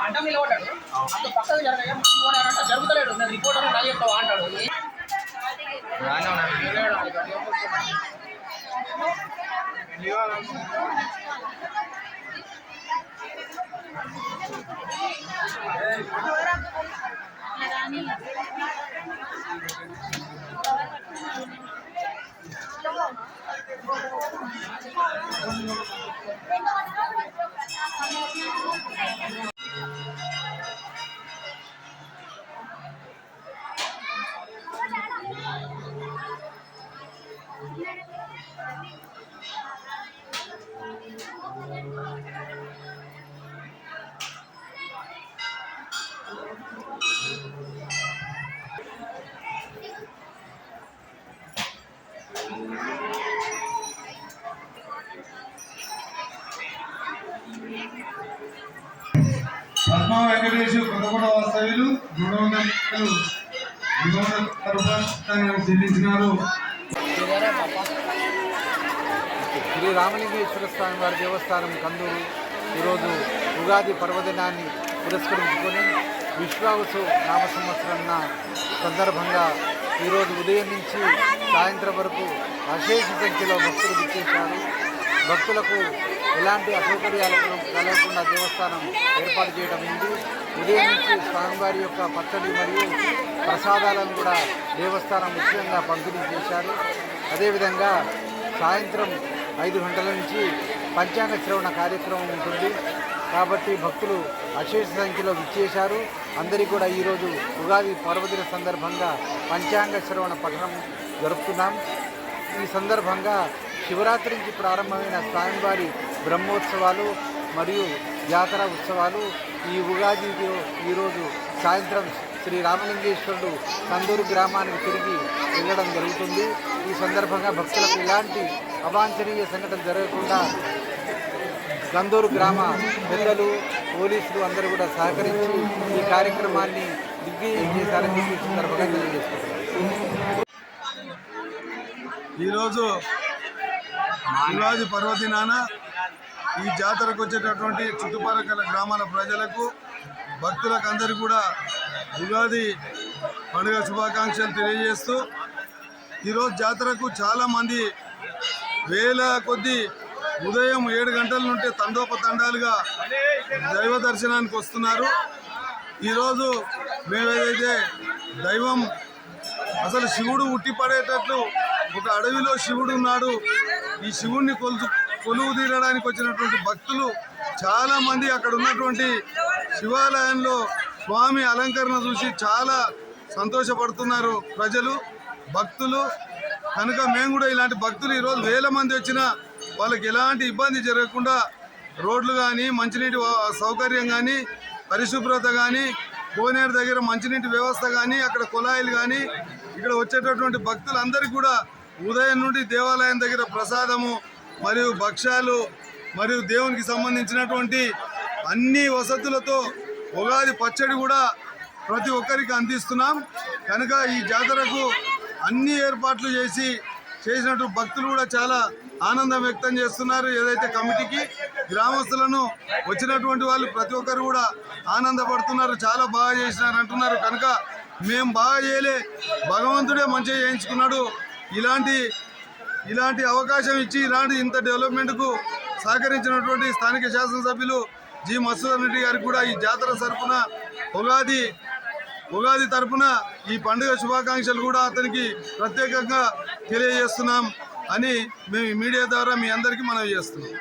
అడ్డం నిలబడ్డాడు అంత పక్కకు జరుగుతలేడు నేను రిపోర్టర్ నా చెప్తావా అంటాడు. పద్మా వెంకటేష్ కొత్తగూడ వాస్తవ్యులు 300 రూపాయలు చెల్లించినారు. శ్రీ రామలింగేశ్వర స్వామి వారి దేవస్థానం కందూరు ఈరోజు ఉగాది పర్వదినాన్ని పురస్కరించుకొని విశ్వావసు నామ సంవత్సరం సందర్భంగా ఈరోజు ఉదయం నుంచి సాయంత్రం వరకు అశేష సంఖ్యలో భక్తులు విచ్చేశారు. భక్తులకు ఎలాంటి అసౌకర్యాలు కలగకుండా దేవస్థానం ఏర్పాటు చేయడం ఉంది. ఉదయం నుంచి స్వామివారి యొక్క పచ్చడి మరియు ప్రసాదాలను కూడా దేవస్థానం ఉచితంగా పంపిణీ చేశారు. అదేవిధంగా సాయంత్రం 5 గంటల నుంచి పంచాంగ శ్రవణ కార్యక్రమం ఉంటుంది కాబట్టి భక్తులు అశేష సంఖ్యలో విచ్చేశారు. అందరికీ కూడా ఈరోజు ఉగాది పర్వదిన సందర్భంగా పంచాంగ శ్రవణ పఠనం జరుపుతున్నాం. ఈ సందర్భంగా శివరాత్రి నుంచి ప్రారంభమైన స్వామివారి బ్రహ్మోత్సవాలు మరియు జాతర ఉత్సవాలు ఈ ఉగాదిలో ఈరోజు సాయంత్రం శ్రీ రామలింగేశ్వరుడు కందూరు గ్రామానికి తిరిగి వెళ్ళడం జరుగుతుంది. ఈ సందర్భంగా భక్తులకు ఎలాంటి అవాంఛనీయ సంఘటన జరగకుండా కందూరు గ్రామ పెద్దలు పోలీసులు అందరూ కూడా సహకరించి ఈ కార్యక్రమాన్ని దిగ్విజయం చేశారని ఈ సందర్భంగా తెలియజేసుకుంటున్నారు. ఈరోజు ఉగాది పర్వదినాన ఈ జాతరకు వచ్చేటటువంటి చుట్టుపక్కల గ్రామాల ప్రజలకు భక్తులకు అందరికీ కూడా ఉగాది పండుగ శుభాకాంక్షలు తెలియజేస్తూ ఈరోజు జాతరకు చాలామంది వేల కొద్దీ ఉదయం 7 గంటల నుండి తండోపతండాలుగా దైవ దర్శనానికి వస్తున్నారు. ఈరోజు మేము ఏదైతే దైవం అసలు శివుడు ఉట్టిపడేటట్లు ఒక అడవిలో శివుడు ఉన్నాడు. ఈ శివుడిని కొలువు తీరడానికి వచ్చినటువంటి భక్తులు చాలామంది అక్కడ ఉన్నటువంటి శివాలయంలో స్వామి అలంకరణ చూసి చాలా సంతోషపడుతున్నారు ప్రజలు భక్తులు. కనుక మేము కూడా ఇలాంటి భక్తులు ఈరోజు వేల మంది వచ్చినా వాళ్ళకి ఎలాంటి ఇబ్బంది జరగకుండా రోడ్లు కానీ మంచినీటి సౌకర్యం కానీ పరిశుభ్రత కానీ కోనేరు దగ్గర మంచినీటి వ్యవస్థ కానీ అక్కడ కుళాయిలు కానీ ఇక్కడ వచ్చేటటువంటి భక్తులందరికీ కూడా ఉదయం నుండి దేవాలయం దగ్గర ప్రసాదము మరియు భక్ష్యాలు మరియు దేవునికి సంబంధించినటువంటి అన్ని వసతులతో ఉగాది పచ్చడి కూడా ప్రతి ఒక్కరికి అందిస్తున్నాం. కనుక ఈ జాతరకు అన్ని ఏర్పాట్లు చేసినట్టు భక్తులు కూడా చాలా ఆనందం వ్యక్తం చేస్తున్నారు. ఏదైతే కమిటీకి గ్రామస్తులను వచ్చినటువంటి వాళ్ళు ప్రతి ఒక్కరు కూడా ఆనందపడుతున్నారు, చాలా బాగా చేసినారు అంటున్నారు. కనుక మేము బాగా చేయలే, భగవంతుడే మంచిగా చేయించుకున్నాడు. ఇలాంటి అవకాశం ఇచ్చి ఇంత డెవలప్మెంట్కు సహకరించినటువంటి స్థానిక శాసనసభ్యులు జి మసూదన్ రెడ్డి గారికి కూడా ఈ జాతర తరఫున ఉగాది తరఫున ఈ పండుగ శుభాకాంక్షలు కూడా అతనికి ప్రత్యేకంగా తెలియజేస్తున్నాం అని మేము మీడియా ద్వారా మీ అందరికీ మనవి చేస్తున్నాం.